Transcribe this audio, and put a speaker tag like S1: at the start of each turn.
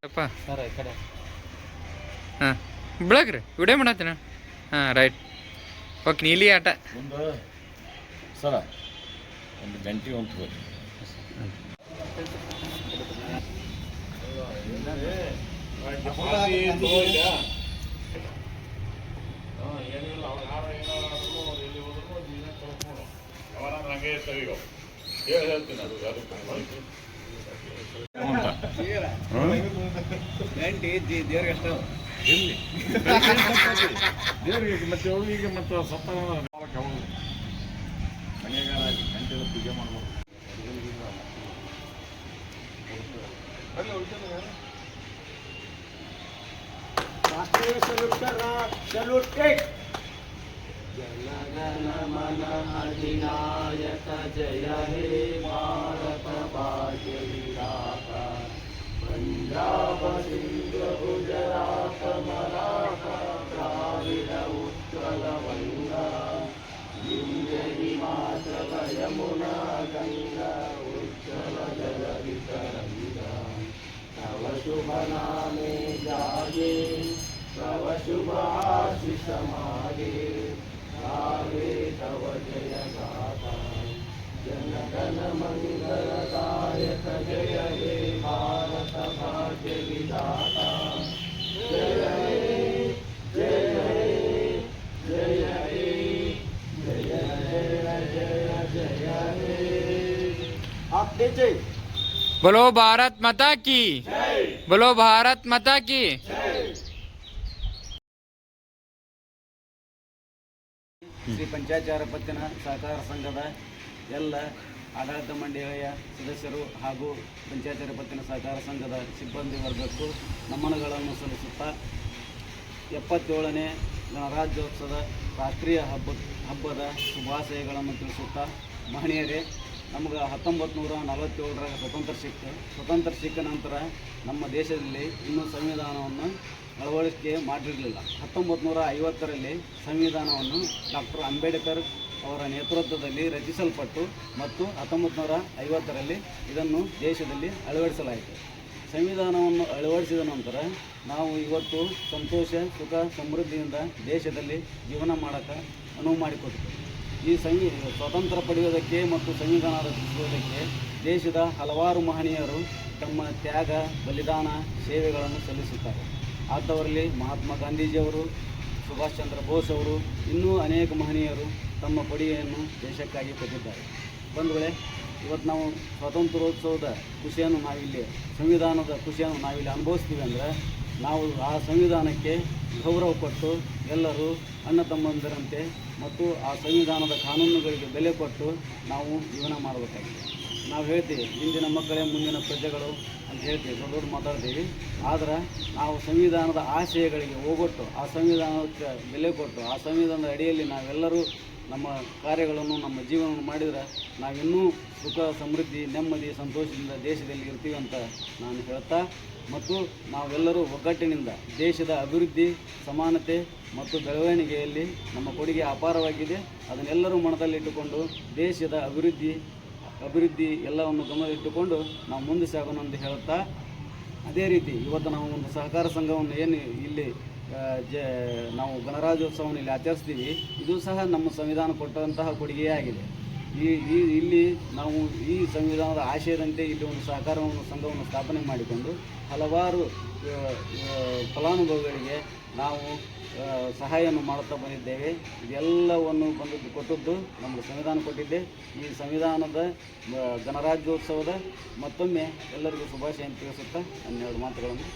S1: ಅಪ್ಪ
S2: ಸರ್ ಈ ಕಡೆ
S1: ಹಾಂ ಬಿಡಕ್ರಿ ವಿಡಿಯೋ ಮಾಡತ್ತೀನ ಹಾಂ ರೈಟ್ ಓಕೆ ನೀಲಿ ಆಟ
S3: ಒಂದು ಸರ ಒಂದು ಗಂಟೆ ಒಂದು ಹೋಗಿ
S2: ದೇವ್ರಿಗೆ ಅಷ್ಟ
S3: ದೇವರಿಗೆ ಮತ್ತೆ ಅವಳಿಗೆ ಮತ್ತು ಸತ್ತ ಮನೆಗಾಲ ಗಂಟೆ ಪೂಜೆ ಮಾಡ್ಬೋದು
S2: ಜನಗಣ ಮನ ಅಧಿನಾಯಕ ಜಯ ಹೇ ಭಾರತ ಭಾಗ್ಯ ವಿಧಾತ ಪಂಜಾಬ ಸಿಂಧು ಗುಜರಾತ ಮರಾಠ ದ್ರಾವಿಡ ಉತ್ಕಲ ವಂಗ ವಿಂಧ್ಯ ಹಿಮಾಚಲ ಯಮುನಾ ಗಂಗಾ ಉಜ್ಜಲ ಜಲ ವಿತರಂಗ ತವ ಶುಭ ನಾಮೆ ಜಾಗೆ तव शुभ आशीष मागे गावे तव जय गाथा जन गण मंगलदायक जय हे भारत भाग्य विधाता जय हे जय हे जय हे जय जय जय हे आप दीजिए
S1: बोलो भारत माता की बोलो भारत माता की
S2: ಶ್ರೀ ಪಂಚಾಚಾರ ಪತ್ತಿನ ಸಹಕಾರ ಸಂಘದ ಎಲ್ಲ ಆಡಳಿತ ಮಂಡಳಿಯ ಸದಸ್ಯರು ಹಾಗೂ ಪಂಚಾಚಾರ ಪತ್ತಿನ ಸಹಕಾರ ಸಂಘದ ಸಿಬ್ಬಂದಿ ವರ್ಗಕ್ಕೂ ನಮನಗಳನ್ನು ಸಲ್ಲಿಸುತ್ತಾ 77ನೇ ಗಣರಾಜ್ಯೋತ್ಸವದ ರಾಷ್ಟ್ರೀಯ ಹಬ್ಬದ ಶುಭಾಶಯಗಳನ್ನು ತಿಳಿಸುತ್ತಾ ಮಹನೀಯರೇ, ನಮಗೆ 1947ರ ಸ್ವತಂತ್ರ ಸಿಕ್ಕ ನಂತರ ನಮ್ಮ ದೇಶದಲ್ಲಿ ಇನ್ನೂ ಸಂವಿಧಾನವನ್ನು ಅಳವಡಿಕೆ ಮಾಡಿರಲಿಲ್ಲ. 1950ರಲ್ಲಿ ಸಂವಿಧಾನವನ್ನು ಡಾಕ್ಟರ್ ಅಂಬೇಡ್ಕರ್ ಅವರ ನೇತೃತ್ವದಲ್ಲಿ ರಚಿಸಲ್ಪಟ್ಟು ಮತ್ತು 1950ರಲ್ಲಿ ಇದನ್ನು ದೇಶದಲ್ಲಿ ಅಳವಡಿಸಲಾಯಿತು. ಸಂವಿಧಾನವನ್ನು ಅಳವಡಿಸಿದ ನಂತರ ನಾವು ಇವತ್ತು ಸಂತೋಷ, ಸುಖ, ಸಮೃದ್ಧಿಯಿಂದ ದೇಶದಲ್ಲಿ ಜೀವನ ಮಾಡೋಕ್ಕೆ ಅನುವು ಮಾಡಿಕೊಟ್ಟಿತು. ಈ ಸ್ವಾತಂತ್ರ್ಯ ಪಡೆಯುವುದಕ್ಕೆ ಮತ್ತು ಸಂವಿಧಾನ ರಚಿಸುವುದಕ್ಕೆ ದೇಶದ ಹಲವಾರು ಮಹನೀಯರು ತಮ್ಮ ತ್ಯಾಗ, ಬಲಿದಾನ, ಸೇವೆಗಳನ್ನು ಸಲ್ಲಿಸುತ್ತಾರೆ. ಅಂಥವರಲ್ಲಿ ಮಹಾತ್ಮ ಗಾಂಧೀಜಿಯವರು, ಸುಭಾಷ್ ಚಂದ್ರ ಬೋಸ್ ಅವರು, ಇನ್ನೂ ಅನೇಕ ಮಹನೀಯರು ತಮ್ಮ ಕೊಡುಗೆಯನ್ನು ದೇಶಕ್ಕಾಗಿ ಕೊಟ್ಟಿದ್ದಾರೆ. ಬಂಧುಗಳೇ, ಇವತ್ತು ನಾವು ಸ್ವಾತಂತ್ರ್ಯೋತ್ಸವದ ಖುಷಿಯನ್ನು ನಾವಿಲ್ಲಿ, ಸಂವಿಧಾನದ ಖುಷಿಯನ್ನು ನಾವಿಲ್ಲಿ ಅನುಭವಿಸ್ತೀವಿ ಅಂದರೆ ನಾವು ಆ ಸಂವಿಧಾನಕ್ಕೆ ಗೌರವ ಕೊಟ್ಟು ಎಲ್ಲರೂ ಅಣ್ಣ ತಮ್ಮಂದಿರಂತೆ ಮತ್ತು ಆ ಸಂವಿಧಾನದ ಕಾನೂನುಗಳಿಗೆ ಬೆಲೆ ಕೊಟ್ಟು ನಾವು ಜೀವನ ಮಾಡಬೇಕಾಗಿದೆ. ನಾವು ಹೇಳ್ತೀವಿ ಇಂದಿನ ಮಕ್ಕಳೇ ಮುಂದಿನ ಪ್ರಜೆಗಳು ಅಂತ ಹೇಳ್ತೀವಿ, ದೊಡ್ಡ ಮಾತಾಡ್ತೀವಿ. ಆದರೆ ನಾವು ಸಂವಿಧಾನದ ಆಶಯಗಳಿಗೆ ಹೋಗೊಟ್ಟು ಆ ಸಂವಿಧಾನಕ್ಕೆ ಬೆಲೆ ಕೊಟ್ಟು ಆ ಸಂವಿಧಾನದ ಅಡಿಯಲ್ಲಿ ನಾವೆಲ್ಲರೂ ನಮ್ಮ ಕಾರ್ಯಗಳನ್ನು, ನಮ್ಮ ಜೀವನವನ್ನು ಮಾಡಿದರೆ ನಾವಿನ್ನೂ ಸುಖ, ಸಮೃದ್ಧಿ, ನೆಮ್ಮದಿ, ಸಂತೋಷದಿಂದ ದೇಶದಲ್ಲಿ ಇರ್ತೀವಿ ಅಂತ ನಾನು ಹೇಳ್ತಾ, ಮತ್ತು ನಾವೆಲ್ಲರೂ ಒಗ್ಗಟ್ಟಿನಿಂದ ದೇಶದ ಅಭಿವೃದ್ಧಿ, ಸಮಾನತೆ ಮತ್ತು ಬೆಳವಣಿಗೆಯಲ್ಲಿ ನಮ್ಮ ಕೊಡುಗೆ ಅಪಾರವಾಗಿದೆ. ಅದನ್ನೆಲ್ಲರೂ ಮನದಲ್ಲಿಟ್ಟುಕೊಂಡು ದೇಶದ ಅಭಿವೃದ್ಧಿ ಎಲ್ಲವನ್ನು ಗಮನದಲ್ಲಿಟ್ಟುಕೊಂಡು ನಾವು ಮುಂದೆ ಸಾಗೋಣ ಅಂತ ಹೇಳುತ್ತಾ, ಅದೇ ರೀತಿ ಇವತ್ತು ನಾವು ಒಂದು ಸಹಕಾರ ಸಂಘವನ್ನು ಏನು ಇಲ್ಲಿ ನಾವು ಗಣರಾಜ್ಯೋತ್ಸವವನ್ನು ಇಲ್ಲಿ ಆಚರಿಸ್ತೀವಿ, ಇದು ಸಹ ನಮ್ಮ ಸಂವಿಧಾನ ಕೊಟ್ಟಂತಹ ಕೊಡುಗೆಯೇ ಆಗಿದೆ. ಇಲ್ಲಿ ನಾವು ಈ ಸಂವಿಧಾನದ ಆಶಯದಂತೆ ಇಲ್ಲಿ ಒಂದು ಸಹಕಾರವನ್ನು ಸಂಘವನ್ನು ಸ್ಥಾಪನೆ ಮಾಡಿಕೊಂಡು ಹಲವಾರು ಫಲಾನುಭವಿಗಳಿಗೆ ನಾವು ಸಹಾಯವನ್ನು ಮಾಡುತ್ತಾ ಬಂದಿದ್ದೇವೆ. ಇದೆಲ್ಲವನ್ನು ಕೊಟ್ಟದ್ದು ನಮಗೆ ಸಂವಿಧಾನ ಕೊಟ್ಟಿದ್ದೆ. ಈ ಸಂವಿಧಾನದ ಗಣರಾಜ್ಯೋತ್ಸವದ ಮತ್ತೊಮ್ಮೆ ಎಲ್ಲರಿಗೂ ಶುಭಾಶಯ ತಿಳಿಸುತ್ತಾ 12 ಮಾತುಗಳನ್ನು